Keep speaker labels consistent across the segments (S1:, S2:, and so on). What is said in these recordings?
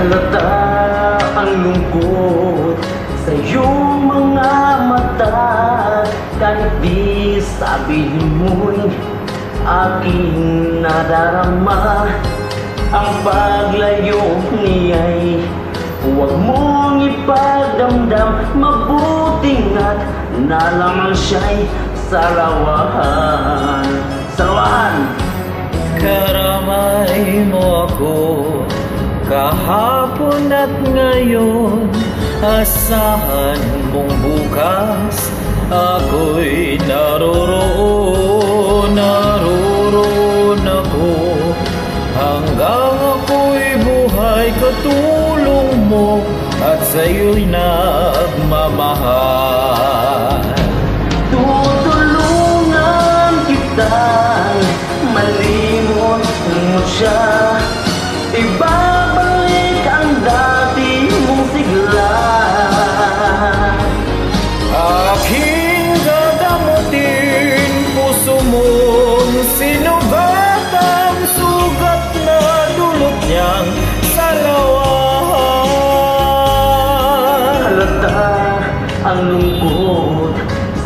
S1: Halata ang lungkot sa iyong mga mata, kahit di sabihin mo'y aking nadarama. Ang paglayo niya'y huwag mong ipagdamdam, mabuting at nalaman siya'y salawahan. Salawahan!
S2: Karamay mo ako kahapon at ngayon, asahan mong bukas ako'y naroroon ako. Hanggang ako'y buhay, katulong mo at sa'yo'y nagmamahal.
S1: Tutulungan kitang malimot mo siya, ibabalik ang dati mong sigla.
S2: Aking gagamutin puso mong sinugat, ang sugat na dulot niyang salawahan.
S1: Halata ang lungkot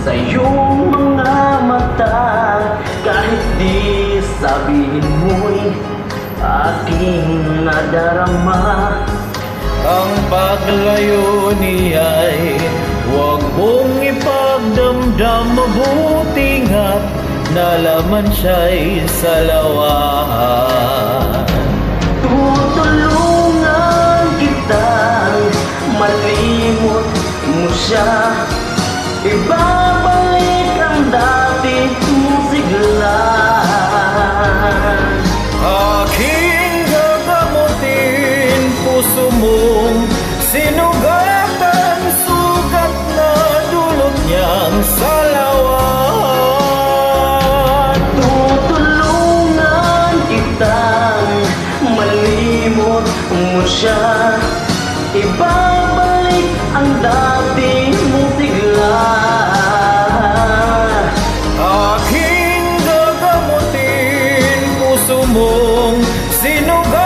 S1: sa iyong mga mata, kahit di sabihin mo'y aking nadarama.
S2: Ang paglayo niya'y huwag mong ipagdamdam, mabuting at nalaman siya'y salawahan.
S1: Tutulungan kitang malimot mo siya, ibabalik ang dati mong sigla.
S2: Aking gagamutin puso mong sinugat, ang sugat na dulot niyang salawahan.
S1: Tutulungan kitang malimot mo siya, ibabalik ang dati mong sigla.
S2: Aking gagamutin puso mong sinugat,